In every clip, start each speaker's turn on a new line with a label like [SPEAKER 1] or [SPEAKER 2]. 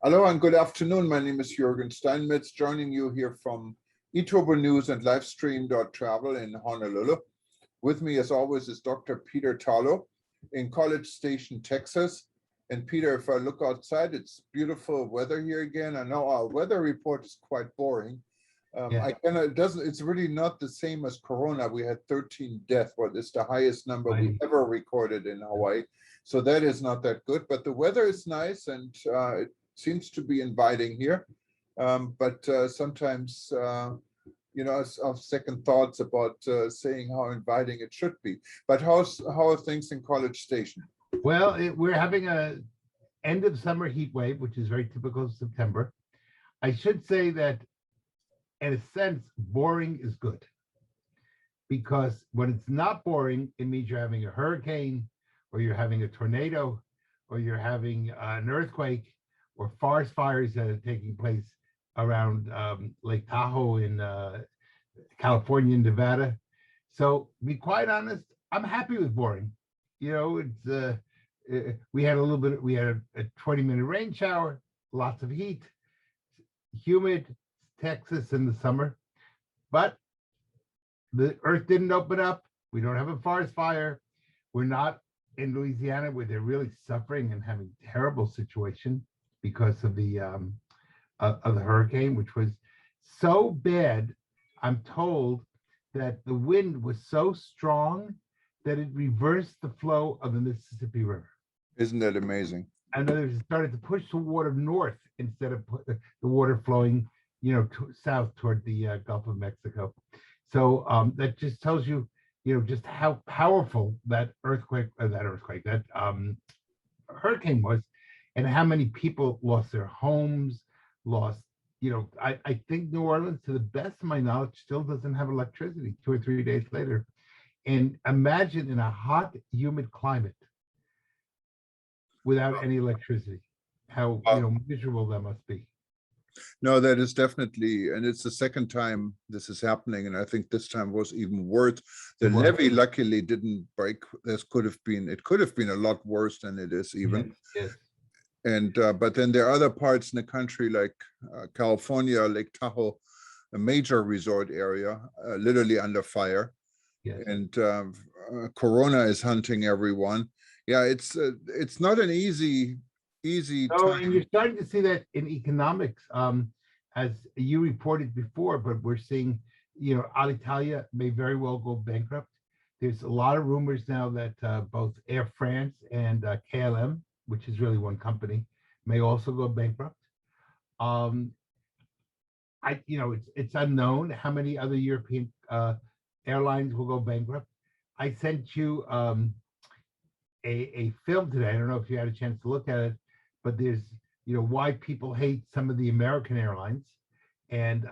[SPEAKER 1] Hello and good afternoon. My name is Juergen Steinmetz, joining you here from eTurboNews and livestream.travel in Honolulu. With me, as always, is Dr. Peter Tarlow in College Station, Texas. And Peter, if I look outside, it's beautiful weather here again. I know our weather report is quite boring. It's really not the same as Corona. We had 13 deaths, what is the highest number we ever recorded in Hawaii. So that is not that good, but the weather is nice and it seems to be inviting here. But sometimes, I have second thoughts about saying how inviting it should be. But how are things in College Station?
[SPEAKER 2] Well, we're having a end of summer heat wave, which is very typical of September. I should say that, in a sense, boring is good, because when it's not boring, it means you're having a hurricane, or you're having a tornado, or you're having an earthquake, or forest fires that are taking place around Lake Tahoe in California and Nevada. So, to be quite honest, I'm happy with boring. It's we had a 20-minute rain shower, lots of heat, humid, Texas in the summer, but the earth didn't open up. We don't have a forest fire. We're not in Louisiana, where they're really suffering and having a terrible situation because of the hurricane, which was so bad. I'm told that the wind was so strong that it reversed the flow of the Mississippi River.
[SPEAKER 1] Isn't that amazing?
[SPEAKER 2] And then it started to push the water north instead of the water flowing, south toward the Gulf of Mexico. So that just tells you, just how powerful that hurricane was, and how many people lost their homes, I think New Orleans, to the best of my knowledge, still doesn't have electricity 2 or 3 days later. And imagine in a hot, humid climate without any electricity, how miserable that must be.
[SPEAKER 1] No, that is definitely, and it's the second time this is happening, and I think this time was even worse. The levee luckily didn't break. It could have been a lot worse than it is even.
[SPEAKER 2] Yes.
[SPEAKER 1] And but then there are other parts in the country like California, Lake Tahoe, a major resort area, literally under fire.
[SPEAKER 2] Yes.
[SPEAKER 1] And Corona is hunting everyone. Yeah, it's not an easy time.
[SPEAKER 2] And you're starting to see that in economics, as you reported before, but we're seeing, Alitalia may very well go bankrupt. There's a lot of rumors now that both Air France and KLM, which is really one company, may also go bankrupt. It's unknown how many other European airlines will go bankrupt. I sent you a film today. I don't know if you had a chance to look at it, but there's, why people hate some of the American airlines. And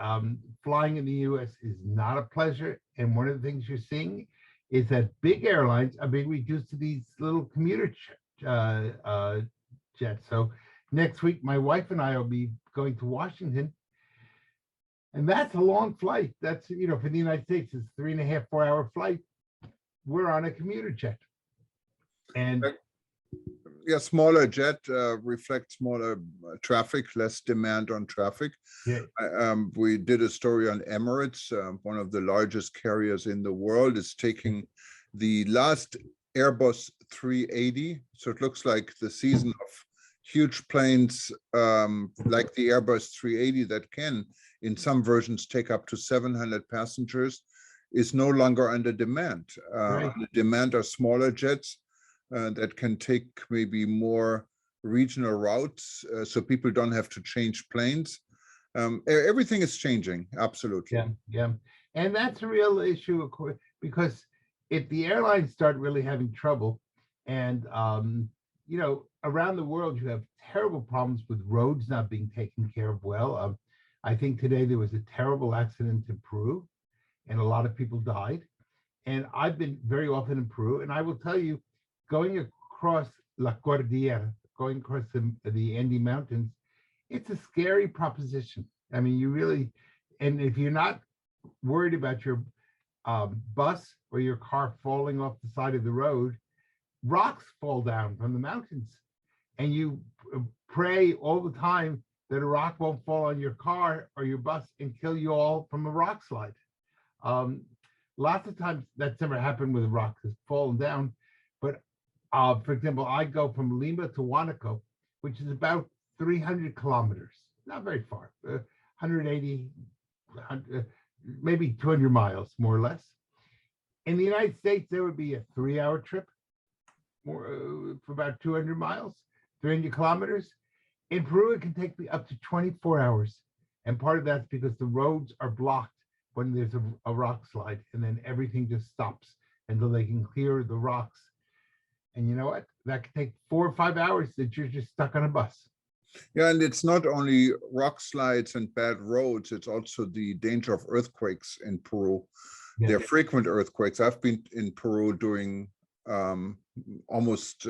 [SPEAKER 2] flying in the U.S. is not a pleasure. And one of the things you're seeing is that big airlines are being reduced to these little commuter jets. So next week, my wife and I will be going to Washington. And that's a long flight. That's, for the United States, it's 3.5, 4-hour flight. We're on a commuter jet. And
[SPEAKER 1] yeah, smaller jet reflects smaller traffic, less demand on traffic.
[SPEAKER 2] Yeah.
[SPEAKER 1] We did a story on Emirates, one of the largest carriers in the world, is taking the last Airbus 380. So it looks like the season of huge planes like the Airbus 380 that can, in some versions, take up to 700 passengers, is no longer under demand.
[SPEAKER 2] Right.
[SPEAKER 1] The demand are smaller jets that can take maybe more regional routes, so people don't have to change planes. Everything is changing, absolutely.
[SPEAKER 2] Yeah. And that's a real issue, of course, because if the airlines start really having trouble, and around the world you have terrible problems with roads not being taken care of well. I think today there was a terrible accident in Peru, and a lot of people died. And I've been very often in Peru, and I will tell you, going across La Cordillera, going across the Andes Mountains, it's a scary proposition. I mean, you really, and if you're not worried about your bus or your car falling off the side of the road, rocks fall down from the mountains. and you pray all the time that a rock won't fall on your car or your bus and kill you all from a rock slide. Lots of times that's never happened with a rock that's fallen down. But for example, I go from Lima to Wanako, which is about 300 kilometers, not very far, 180, 100, maybe 200 miles, more or less. In the United States, there would be a 3-hour trip for about 200 miles, 300 kilometers. In Peru, it can take me up to 24 hours. And part of that's because the roads are blocked when there's a rock slide, and then everything just stops until they can clear the rocks. And you know what? That could take 4 or 5 hours that you're just stuck on a bus.
[SPEAKER 1] Yeah, and it's not only rock slides and bad roads, it's also the danger of earthquakes in Peru.
[SPEAKER 2] Yeah.
[SPEAKER 1] There are frequent earthquakes. I've been in Peru during almost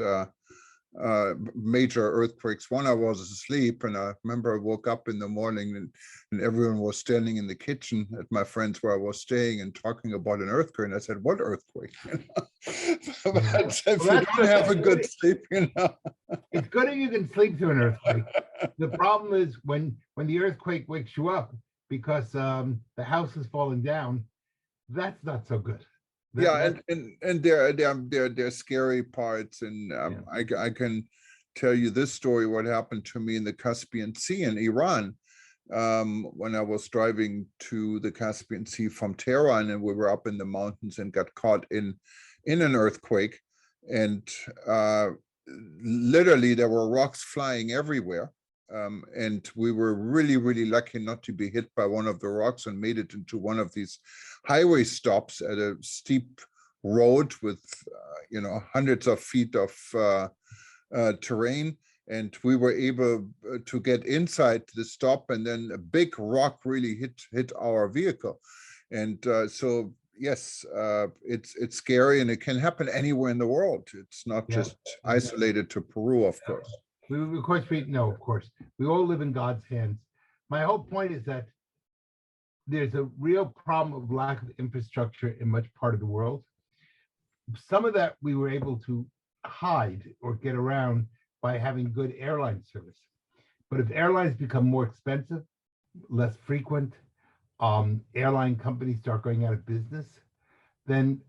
[SPEAKER 1] major earthquakes. One, I was asleep, and I remember I woke up in the morning and everyone was standing in the kitchen at my friend's where I was staying and talking about an earthquake. And I said, "What earthquake?" But if you don't have a good sleep,
[SPEAKER 2] It's good if you can sleep through an earthquake. The problem is when the earthquake wakes you up because the house is falling down. That's not so good.
[SPEAKER 1] And there are scary parts, and I can tell you this story, what happened to me in the Caspian Sea in Iran, when I was driving to the Caspian Sea from Tehran, and we were up in the mountains and got caught in an earthquake, and literally there were rocks flying everywhere. And we were really, really lucky not to be hit by one of the rocks and made it into one of these highway stops at a steep road with, hundreds of feet of terrain. And we were able to get inside the stop, and then a big rock really hit our vehicle. And so, yes, it's scary, and it can happen anywhere in the world. It's not just isolated to Peru, of course.
[SPEAKER 2] Of course, we all live in God's hands. My whole point is that there's a real problem of lack of infrastructure in much part of the world. Some of that we were able to hide or get around by having good airline service. But if airlines become more expensive, less frequent, airline companies start going out of business, then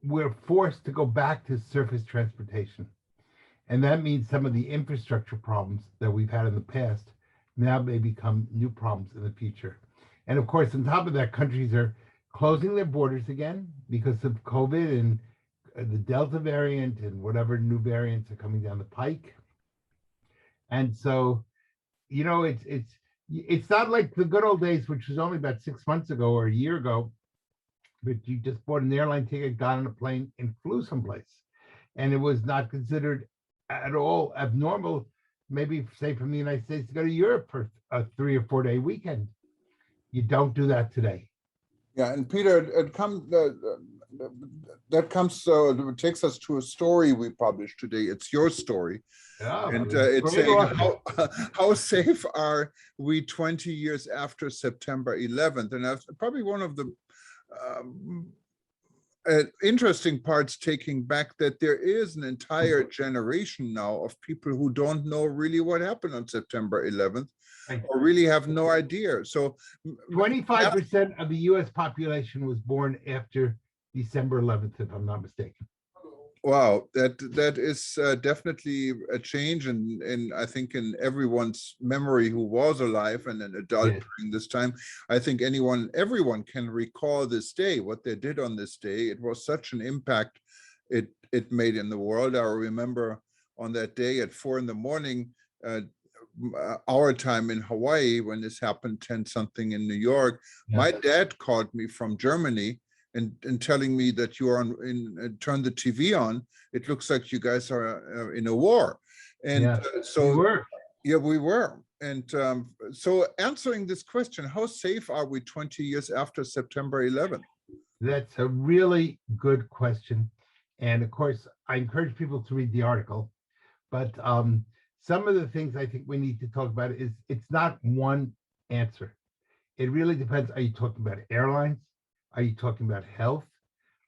[SPEAKER 2] we're forced to go back to surface transportation. And that means some of the infrastructure problems that we've had in the past now may become new problems in the future. And of course, on top of that, countries are closing their borders again because of COVID and the Delta variant and whatever new variants are coming down the pike. And so, it's not like the good old days, which was only about 6 months ago or a year ago, but you just bought an airline ticket, got on a plane, and flew someplace. And it was not considered at all abnormal, maybe say from the United States to go to Europe for a 3 or 4 day weekend. You don't do that today.
[SPEAKER 1] Yeah, and Peter, it takes us to a story we published today. It's your story. And it's saying, how safe are we 20 years after September 11th? And that's probably one of the interesting parts, taking back that there is an entire generation now of people who don't know really what happened on September 11th, or really have no idea. So
[SPEAKER 2] 25% of the US population was born after December 11th, if I'm not mistaken.
[SPEAKER 1] Wow, that is definitely a change, and I think in everyone's memory who was alive and an adult during this time. I think everyone can recall this day, what they did on this day. It was such an impact it made in the world. I remember on that day at 4 a.m, our time in Hawaii, when this happened, 10 something in New York, my dad called me from Germany and telling me that you are turn the TV on. It looks like you guys are in a war. And so we were. And so answering this question, how safe are we 20 years after September 11th?
[SPEAKER 2] That's a really good question. And of course, I encourage people to read the article. But some of the things I think we need to talk about is it's not one answer. It really depends. Are you talking about airlines? Are you talking about health?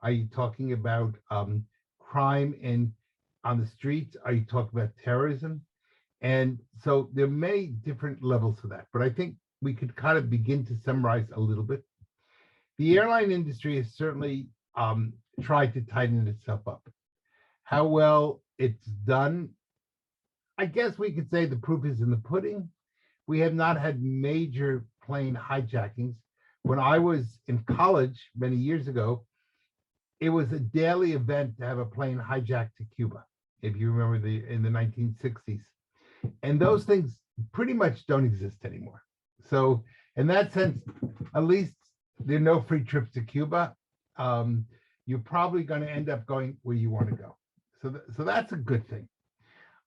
[SPEAKER 2] Are you talking about crime in on the streets? Are you talking about terrorism? And so there are many different levels to that, but I think we could kind of begin to summarize a little bit. The airline industry has certainly tried to tighten itself up. How well it's done, I guess we could say the proof is in the pudding. We have not had major plane hijackings. When I was in college many years ago, it was a daily event to have a plane hijacked to Cuba, if you remember in the 1960s. And those things pretty much don't exist anymore. So in that sense, at least there are no free trips to Cuba. You're probably going to end up going where you want to go. So that's a good thing.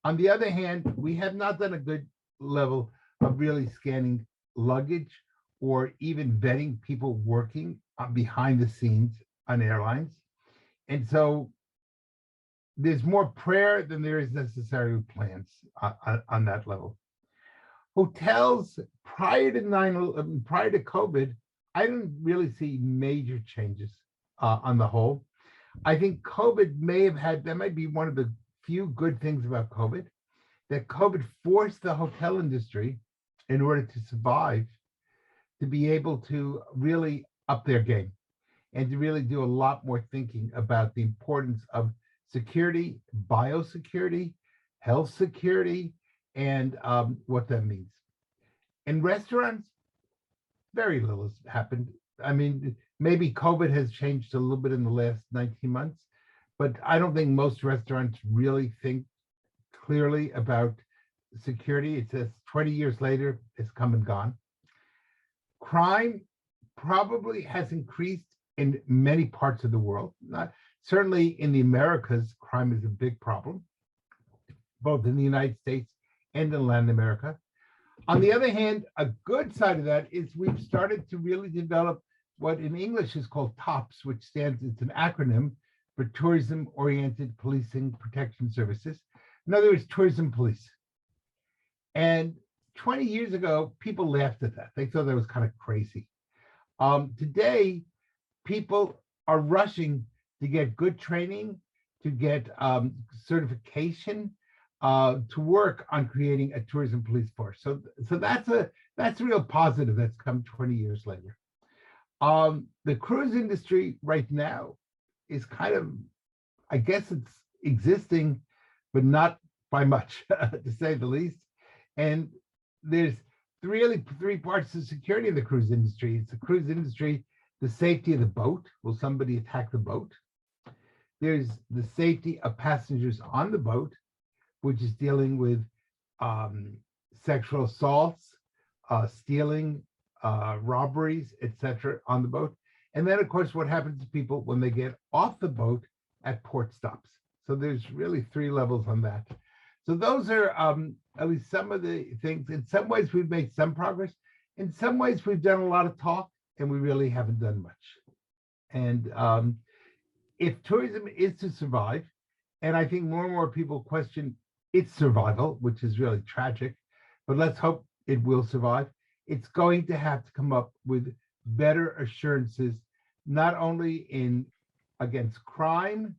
[SPEAKER 2] On the other hand, we have not done a good level of really scanning luggage or even vetting people working behind the scenes on airlines. And so there's more prayer than there is necessary plans on that level. Hotels, prior to COVID, I didn't really see major changes on the whole. I think COVID that might be one of the few good things about COVID, that COVID forced the hotel industry, in order to survive, to be able to really up their game and to really do a lot more thinking about the importance of security, biosecurity, health security, and what that means. In restaurants, very little has happened. I mean, maybe COVID has changed a little bit in the last 19 months, but I don't think most restaurants really think clearly about security. It says 20 years later, it's come and gone. Crime probably has increased in many parts of the world. Certainly in the Americas, crime is a big problem, both in the United States and in Latin America. On the other hand, a good side of that is we've started to really develop what in English is called TOPS, which it's an acronym for Tourism Oriented Policing Protection Services. In other words, tourism police. And 20 years ago, people laughed at that. They thought that was kind of crazy. Today, people are rushing to get good training, to get certification, to work on creating a tourism police force. So that's a real positive that's come 20 years later. The cruise industry right now is kind of, I guess it's existing, but not by much, to say the least. And there's really three parts of security of the cruise industry. It's the cruise industry, the safety of the boat. Will somebody attack the boat? There's the safety of passengers on the boat, which is dealing with sexual assaults, stealing, robberies, etc. on the boat. And then, of course, what happens to people when they get off the boat at port stops. So there's really three levels on that. So those are at least some of the things. In some ways, we've made some progress. In some ways, we've done a lot of talk, and we really haven't done much. And if tourism is to survive, and I think more and more people question its survival, which is really tragic, but let's hope it will survive, it's going to have to come up with better assurances, not only against crime,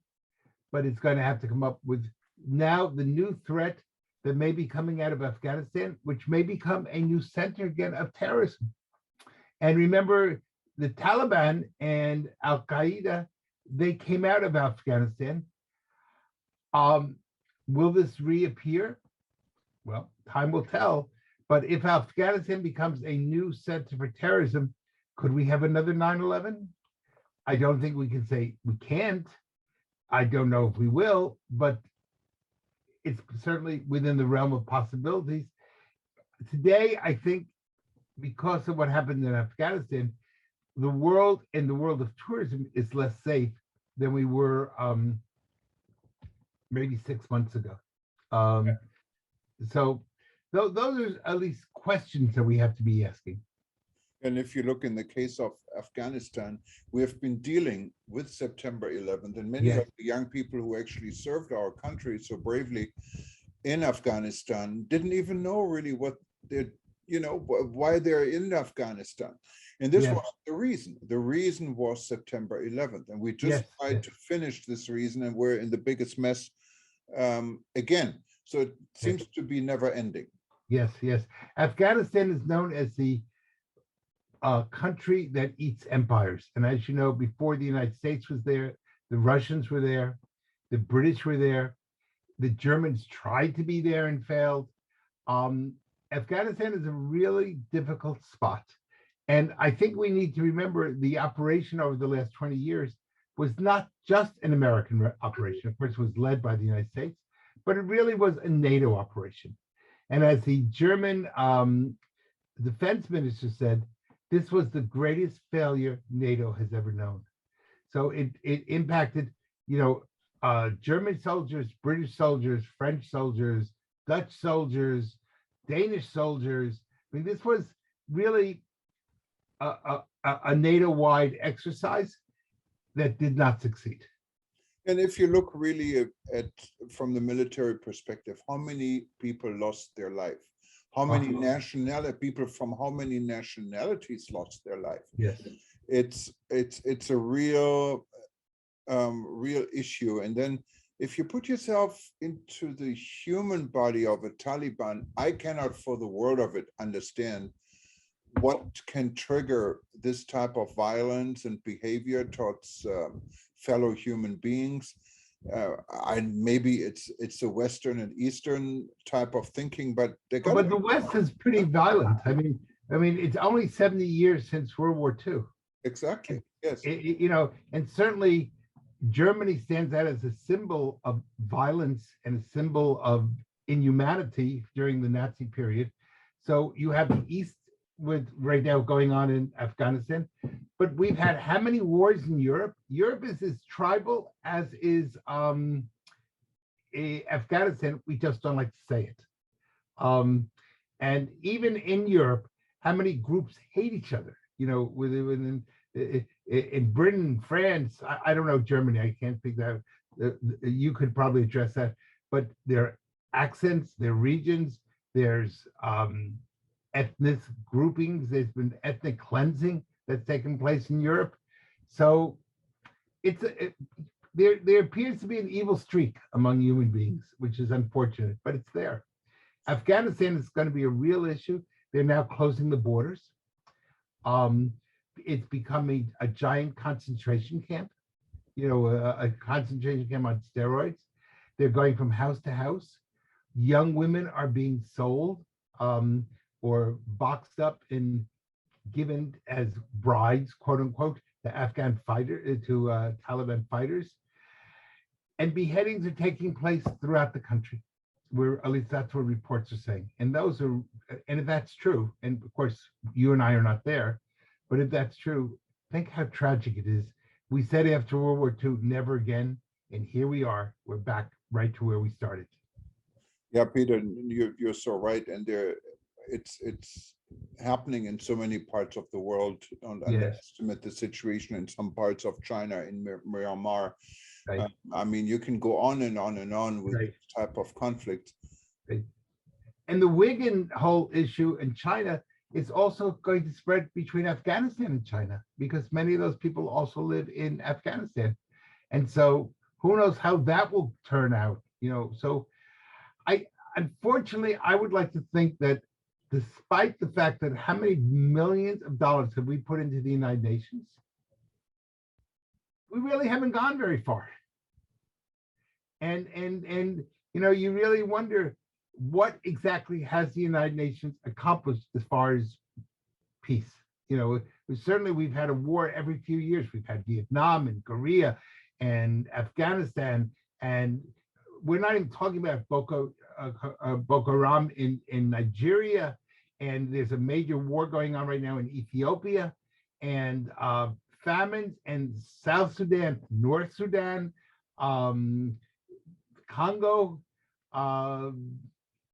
[SPEAKER 2] but it's going to have to come up with now the new threat that may be coming out of Afghanistan, which may become a new center again of terrorism. And remember, the Taliban and Al-Qaeda, they came out of Afghanistan. Will this reappear? Well, time will tell. But if Afghanistan becomes a new center for terrorism, could we have another 9/11? I don't think we can say we can't. I don't know if we will, but it's certainly within the realm of possibilities. Today, I think, because of what happened in Afghanistan, the world and the world of tourism is less safe than we were maybe 6 months ago. So those are at least questions that we have to be asking.
[SPEAKER 1] And if you look in the case of Afghanistan, we have been dealing with September 11th, and many of the young people who actually served our country so bravely in Afghanistan didn't even know really what they're, why they're in Afghanistan. And this was the reason. The reason was September 11th. And we just tried to finish this reason, and we're in the biggest mess again. So it seems to be never ending.
[SPEAKER 2] Yes, yes. Afghanistan is known as the country that eats empires. And as you know, before the United States was there, the Russians were there, the British were there, the Germans tried to be there and failed. Afghanistan is a really difficult spot. And I think we need to remember the operation over the last 20 years was not just an American operation. Of course, it was led by the United States, but it really was a NATO operation. And as the German defense minister said, this was the greatest failure NATO has ever known. So it impacted, German soldiers, British soldiers, French soldiers, Dutch soldiers, Danish soldiers. I mean, this was really a NATO-wide exercise that did not succeed.
[SPEAKER 1] And if you look really at from the military perspective, how many people lost their life? How many people from how many nationalities lost their life?
[SPEAKER 2] Yes,
[SPEAKER 1] it's a real issue. And then if you put yourself into the human body of a Taliban, I cannot for the world of it understand what can trigger this type of violence and behavior towards fellow human beings. Maybe it's a Western and Eastern type of thinking, but
[SPEAKER 2] the West is pretty violent. I mean, it's only 70 years since World War II.
[SPEAKER 1] Exactly. Yes.
[SPEAKER 2] And certainly Germany stands out as a symbol of violence and a symbol of inhumanity during the Nazi period. So you have the East with right now going on in Afghanistan, but we've had how many wars in Europe? Europe is as tribal as is Afghanistan. We just don't like to say it. And even in Europe, how many groups hate each other? Within in Britain, France, I don't know, Germany, I can't think that. You could probably address that, but their accents, their regions, there's ethnic groupings, there's been ethnic cleansing that's taken place in Europe. So there appears to be an evil streak among human beings, which is unfortunate, but it's there. Afghanistan is going to be a real issue. They're now closing the borders. It's becoming a giant concentration camp, a concentration camp on steroids. They're going from house to house. Young women are being sold or boxed up and given as brides, quote unquote, to Taliban fighters. And beheadings are taking place throughout the country, where at least that's what reports are saying. And if that's true, and of course you and I are not there, but if that's true, think how tragic it is. We said after World War II, never again, and here we are. We're back right to where we started.
[SPEAKER 1] Yeah, Peter, you're so right, and it's happening in so many parts of the world. Don't underestimate the situation in some parts of China, in Myanmar.
[SPEAKER 2] Right.
[SPEAKER 1] I mean, you can go on and on and on with
[SPEAKER 2] Right.
[SPEAKER 1] this type of conflict.
[SPEAKER 2] Right. And the Uyghur whole issue in China is also going to spread between Afghanistan and China, because many of those people also live in Afghanistan. And so who knows how that will turn out, So unfortunately, I would like to think that despite the fact that how many millions of dollars have we put into the United Nations, we really haven't gone very far. And you really wonder, what exactly has the United Nations accomplished as far as peace? Certainly we've had a war every few years. We've had Vietnam and Korea and Afghanistan, and we're not even talking about Boko Haram in Nigeria, and there's a major war going on right now in Ethiopia, and famines in South Sudan, North Sudan, Congo,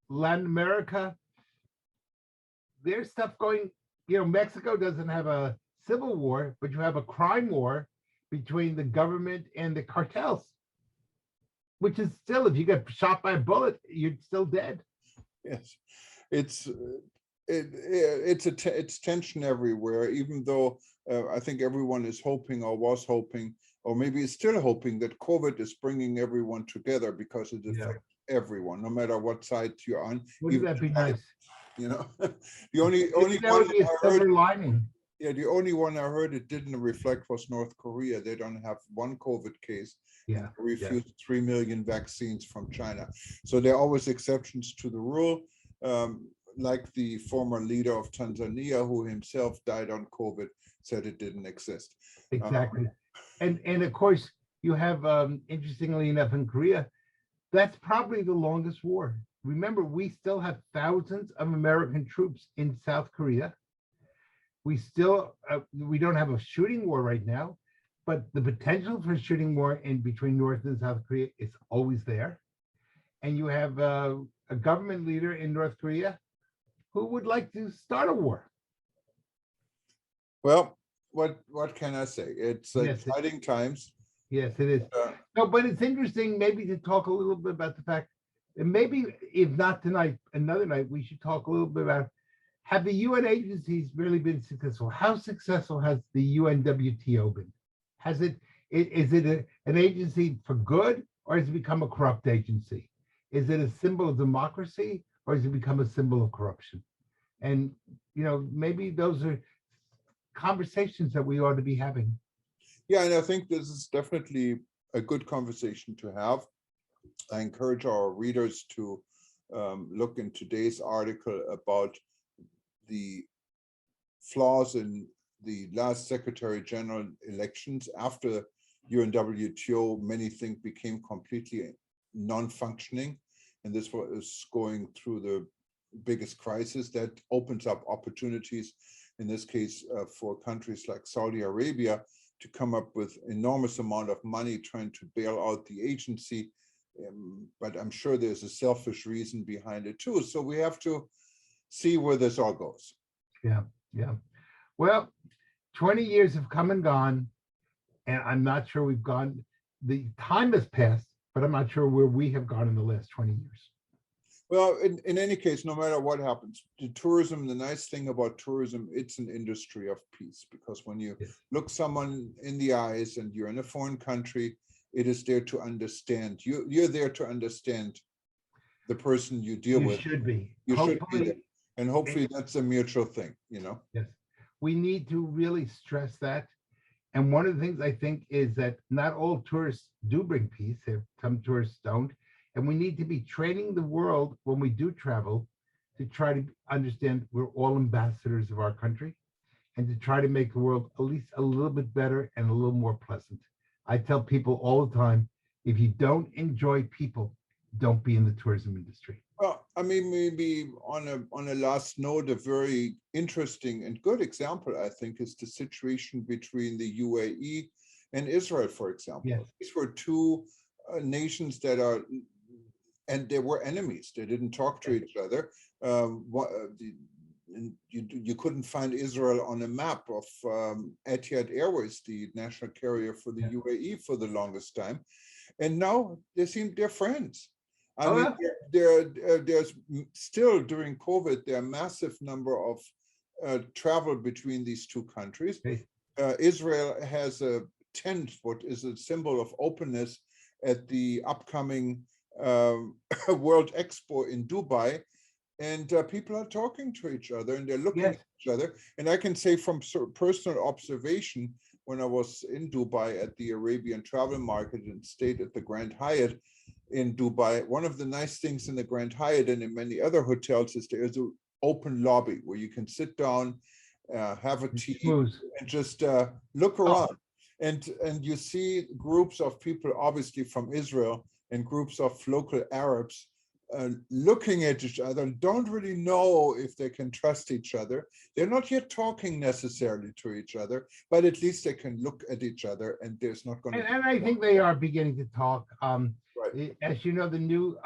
[SPEAKER 2] Latin America. There's stuff going, Mexico doesn't have a civil war, but you have a crime war between the government and the cartels, which is still, if you get shot by a bullet, you're still dead.
[SPEAKER 1] Yes, it's tension everywhere, even though I think everyone is hoping, or was hoping, or maybe is still hoping that COVID is bringing everyone together because it affects everyone, no matter what side you're on.
[SPEAKER 2] Wouldn't that be nice?
[SPEAKER 1] You know, the only
[SPEAKER 2] that
[SPEAKER 1] one
[SPEAKER 2] would be a silver lining.
[SPEAKER 1] Yeah, the only one I heard it didn't reflect was North Korea. They don't have one COVID case.
[SPEAKER 2] Yeah,
[SPEAKER 1] and refused 3 million vaccines from China. So there are always exceptions to the rule, like the former leader of Tanzania, who himself died on COVID, said it didn't exist.
[SPEAKER 2] Exactly. And of course, you have, interestingly enough, in Korea, that's probably the longest war. Remember, we still have thousands of American troops in South Korea. We still, we don't have a shooting war right now, but the potential for shooting war in between North and South Korea is always there. And you have a government leader in North Korea who would like to start a war.
[SPEAKER 1] Well, what can I say? It's exciting times.
[SPEAKER 2] Yes, it is. No, but it's interesting maybe to talk a little bit about the fact, and maybe if not tonight, another night, we should talk a little bit about, have the UN agencies really been successful? How successful has the UNWTO been? Has it, is it an agency for good, or has it become a corrupt agency? Is it a symbol of democracy, or has it become a symbol of corruption? And, you know, maybe those are conversations that we ought to be having.
[SPEAKER 1] Yeah, and I think this is definitely a good conversation to have. I encourage our readers to look in today's article about the flaws in the last Secretary General elections. After UNWTO, many think became completely non-functioning, and this was going through the biggest crisis that opens up opportunities, in this case, for countries like Saudi Arabia to come up with enormous amount of money trying to bail out the agency. But I'm sure there's a selfish reason behind it too. So we have to see where this all goes.
[SPEAKER 2] Yeah, yeah. Well, 20 years have come and gone, and I'm not sure we've gone, the time has passed, but I'm not sure where we have gone in the last 20 years.
[SPEAKER 1] Well, in any case, no matter what happens, the tourism, the nice thing about tourism, it's an industry of peace, because when you look someone in the eyes and you're in a foreign country, it is there to understand. You're there to understand the person you deal with.
[SPEAKER 2] Should be.
[SPEAKER 1] You should be there. And hopefully that's a mutual thing, you know?
[SPEAKER 2] Yes. We need to really stress that. And one of the things I think is that not all tourists do bring peace. Some tourists don't. And we need to be training the world when we do travel to try to understand we're all ambassadors of our country, and to try to make the world at least a little bit better and a little more pleasant. I tell people all the time, if you don't enjoy people, don't be in the tourism industry.
[SPEAKER 1] Well, I mean, maybe on a last note, a very interesting and good example, I think, is the situation between the UAE and Israel, for example.
[SPEAKER 2] Yes.
[SPEAKER 1] These were two nations that are, and they were enemies. They didn't talk to each other. You couldn't find Israel on a map of Etihad Airways, the national carrier for the UAE, for the longest time. And now they're friends. I mean, there's still, during COVID, there are massive number of travel between these two countries. Israel has a tent, what is a symbol of openness, at the upcoming World Expo in Dubai. And people are talking to each other, and they're looking at each other. And I can say from personal observation, when I was in Dubai at the Arabian travel market and stayed at the Grand Hyatt in Dubai, one of the nice things in the Grand Hyatt and in many other hotels is there's an open lobby where you can sit down, have a tea, and just look around. And you see groups of people, obviously from Israel, and groups of local Arabs looking at each other, and don't really know if they can trust each other. They're not yet talking necessarily to each other, but at least they can look at each other, and there's not going to.
[SPEAKER 2] And I think they are beginning to talk.
[SPEAKER 1] Right.
[SPEAKER 2] As you know, the new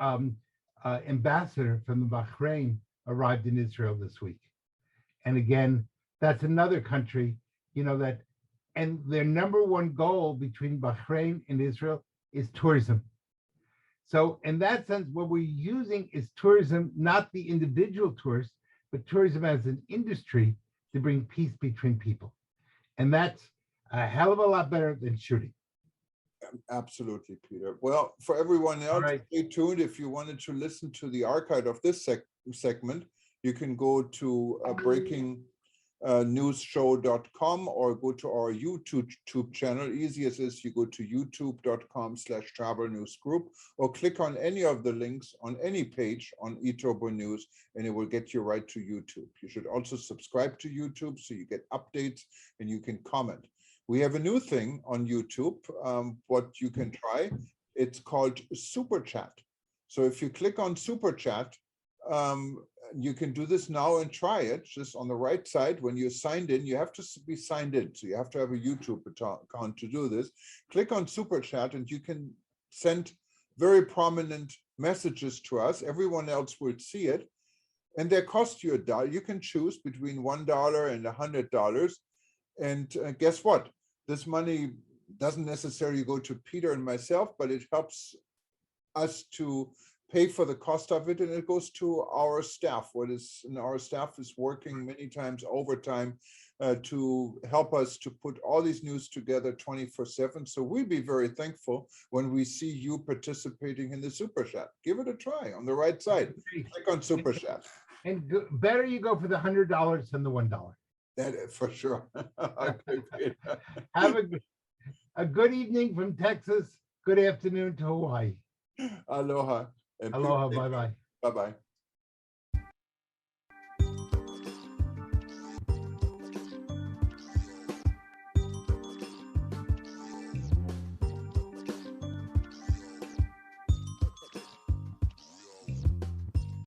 [SPEAKER 2] ambassador from Bahrain arrived in Israel this week, and again, that's another country, you know, that, and their number one goal between Bahrain and Israel is tourism. So in that sense, what we're using is tourism, not the individual tourist, but tourism as an industry to bring peace between people. And that's a hell of a lot better than shooting.
[SPEAKER 1] Absolutely, Peter. Well, for everyone
[SPEAKER 2] All
[SPEAKER 1] else,
[SPEAKER 2] right.
[SPEAKER 1] stay tuned. If you wanted to listen to the archive of this segment, you can go to breakingnewsshow.com or go to our YouTube channel. Easiest is you go to youtube.com/travel news group or click on any of the links on any page on eTurboNews and it will get you right to YouTube. You should also subscribe to YouTube so you get updates and you can comment. We have a new thing on YouTube, what you can try. It's called Super Chat. So if you click on Super Chat, you can do this now and try it. Just on the right side, when you're signed in, you have to be signed in. So you have to have a YouTube account to do this. Click on Super Chat and you can send very prominent messages to us. Everyone else will see it. And they cost you $1. You can choose between $1 and $100. And guess what? This money doesn't necessarily go to Peter and myself, but it helps us to pay for the cost of it, and it goes to our staff. Our staff is working many times overtime to help us to put all these news together 24/7. So we'll be very thankful when we see you participating in the Super Chat. Give it a try on the right side. Click on Super Chat.
[SPEAKER 2] And better you go for the $100 than the $1.
[SPEAKER 1] That is for sure.
[SPEAKER 2] Have a good evening from Texas. Good afternoon to Hawaii.
[SPEAKER 1] Aloha.
[SPEAKER 2] Aloha. Bye-bye.
[SPEAKER 1] Bye-bye.